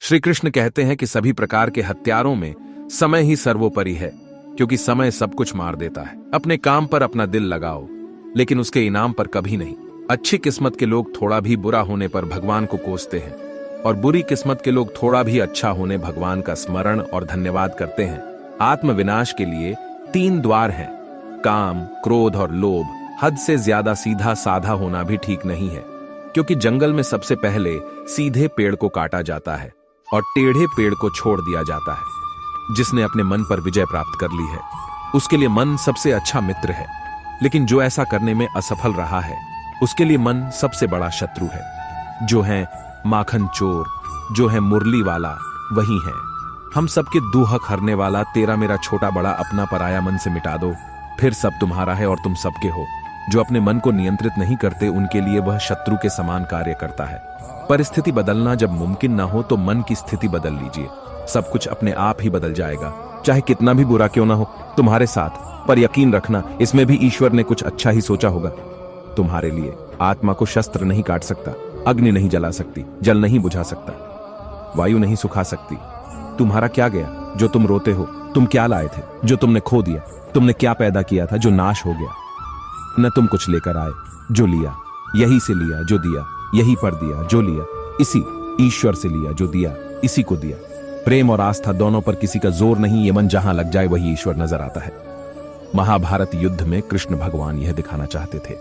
श्री कृष्ण कहते हैं कि सभी प्रकार के हथियारों में समय ही सर्वोपरि है, क्योंकि समय सब कुछ मार देता है। अपने काम पर अपना दिल लगाओ, लेकिन उसके इनाम पर कभी नहीं। अच्छी किस्मत के लोग थोड़ा भी बुरा होने पर भगवान को कोसते हैं, और बुरी किस्मत के लोग थोड़ा भी अच्छा होने भगवान का स्मरण और धन्यवाद करते हैं। आत्मविनाश के लिए 3 द्वार हैं: काम, क्रोध और लोभ। हद से ज्यादा सीधा साधा होना भी ठीक नहीं है, क्योंकि जंगल में सबसे पहले सीधे पेड़ को काटा जाता है और टेढ़े पेड़ को छोड़ दिया जाता है। जिसने अपने मन पर विजय प्राप्त कर ली है, उसके लिए मन सबसे अच्छा मित्र है, लेकिन जो ऐसा करने में असफल रहा है, उसके लिए मन सबसे बड़ा शत्रु है। जो है माखन चोर, जो है मुरली वाला, वही है। हम सबके दुहक हरने वाला तेरा मेरा छोटा बड़ा अपना पराया मन से मिटा दो, फिर सब तुम्हारा है और तुम सबके हो। जो अपने मन को नियंत्रित नहीं करते, उनके लिए वह शत्रु के समान कार्य करता है। परिस्थिति बदलना जब मुमकिन ना हो तो मन की स्थिति बदल लीजिए, सब कुछ अपने आप ही बदल जाएगा। चाहे कितना भी बुरा क्यों ना हो तुम्हारे साथ, पर यकीन रखना इसमें भी ईश्वर ने कुछ अच्छा ही सोचा होगा तुम्हारे लिए। आत्मा को शस्त्र नहीं काट सकता, अग्नि नहीं जला सकती, जल नहीं बुझा सकता, वायु नहीं सुखा सकती। तुम्हारा क्या गया जो तुम रोते हो? तुम क्या लाए थे जो तुमने खो दिया? तुमने क्या पैदा किया था जो नाश हो गया? न तुम कुछ लेकर आए जो लिया, यही से लिया जो दिया, यही पर दिया जो लिया, इसी ईश्वर से लिया जो दिया, इसी को दिया। प्रेम और आस्था दोनों पर किसी का जोर नहीं, ये मन जहां लग जाए वही ईश्वर नजर आता है। महाभारत युद्ध में कृष्ण भगवान यह दिखाना चाहते थे,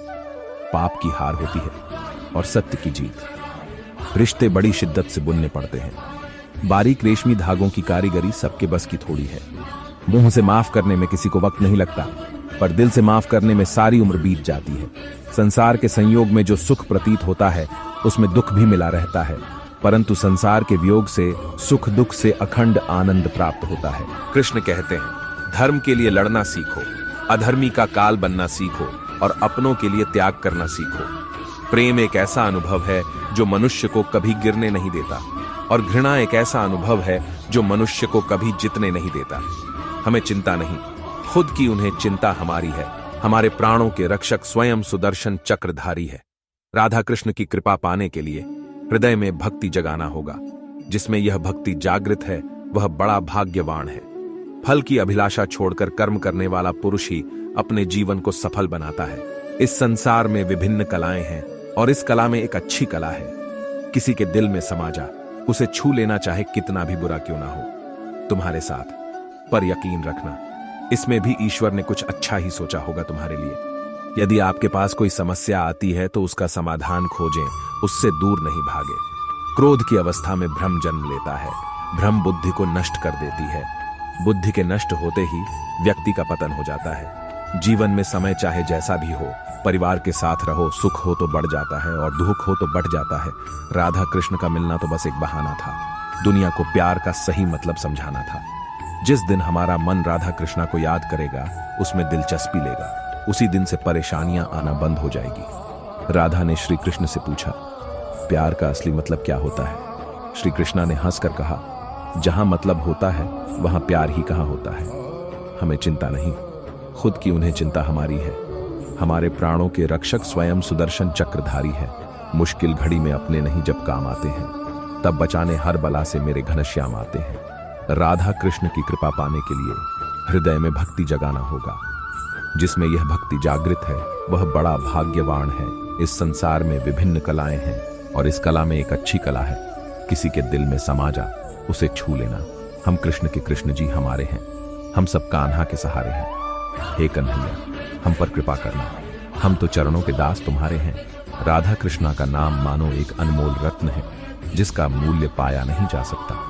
पाप की हार होती है और सत्य की जीत। रिश्ते बड़ी शिद्दत से बुनने पड़ते हैं। बारीक रेशमी धागों की कारीगरी सबके बस की थोड़ी है। मुंह से माफ करने में किसी को वक्त नहीं लगता, पर दिल से माफ करने में सारी उम्र बीत जाती है। संसार के संयोग में जो सुख प्रतीत होता है, उसमें दुख भी मिला रहता है, परंतु संसार के वियोग से सुख दुख से अखंड आनंद प्राप्त होता है। कृष्ण कहते हैं, धर्म के लिए लड़ना सीखो, अधर्मी का काल बनना सीखो और अपनों के लिए त्याग करना सीखो। प्रेम एक ऐसा अनुभव है जो मनुष्य को कभी गिरने नहीं देता, और घृणा एक ऐसा अनुभव है जो मनुष्य को कभी जीतने नहीं देता। हमें चिंता नहीं, खुद की उन्हें चिंता हमारी है। हमारे प्राणों के रक्षक स्वयं सुदर्शन चक्रधारी है। राधा कृष्ण की कृपा पाने के लिए हृदय में भक्ति जगाना होगा। जिसमें यह भक्ति जागृत है वह बड़ा भाग्यवान है। फल की अभिलाषा छोड़कर कर्म करने वाला पुरुष ही अपने जीवन को सफल बनाता है। इस संसार में विभिन्न कलाएं हैं और इस कला में एक अच्छी कला है। किसी के दिल में समा जा, उसे छू लेना चाहे कितना भी बुरा क्यों ना हो तुम्हारे साथ, पर यकीन रखना इसमें भी ईश्वर ने कुछ अच्छा ही सोचा होगा तुम्हारे लिए। यदि आपके पास कोई समस्या आती है तो उसका समाधान खोजें, उससे दूर नहीं भागे। क्रोध की अवस्था में भ्रम जन्म लेता है। भ्रम बुद्धि को नष्ट कर देती है। बुद्धि के नष्ट होते ही व्यक्ति का पतन हो जाता है। जीवन में समय चाहे जैसा भी हो, परिवार के साथ रहो, सुख हो तो बढ़ जाता है और दुख हो तो बढ़ जाता है। राधा कृष्ण का मिलना तो बस एक बहाना था, दुनिया को प्यार का सही मतलब समझाना था। जिस दिन हमारा मन राधा कृष्णा को याद करेगा, उसमें दिलचस्पी लेगा, उसी दिन से परेशानियां आना बंद हो जाएगी। राधा ने श्री कृष्ण से पूछा, प्यार का असली मतलब क्या होता है? श्री कृष्णा ने हंसकर कहा, जहां मतलब होता है वहां प्यार ही कहां होता है। हमें चिंता नहीं, खुद की उन्हें चिंता हमारी है। हमारे प्राणों के रक्षक स्वयं सुदर्शन चक्रधारी है। मुश्किल घड़ी में अपने नहीं जब काम आते हैं, तब बचाने हर बला से मेरे घनश्याम आते हैं। राधा कृष्ण की कृपा पाने के लिए हृदय में भक्ति जगाना होगा। जिसमें यह भक्ति जागृत है वह बड़ा भाग्यवान है। इस संसार में विभिन्न कलाएं हैं और इस कला में एक अच्छी कला है। किसी के दिल में समा जा, उसे छू लेना। हम कृष्ण के कृष्ण जी हमारे हैं, हम सब कान्हा के सहारे हैं। हे कन्हैया, हम पर कृपा करना, हम तो चरणों के दास तुम्हारे हैं। राधा कृष्णा का नाम मानो एक अनमोल रत्न है, जिसका मूल्य पाया नहीं जा सकता।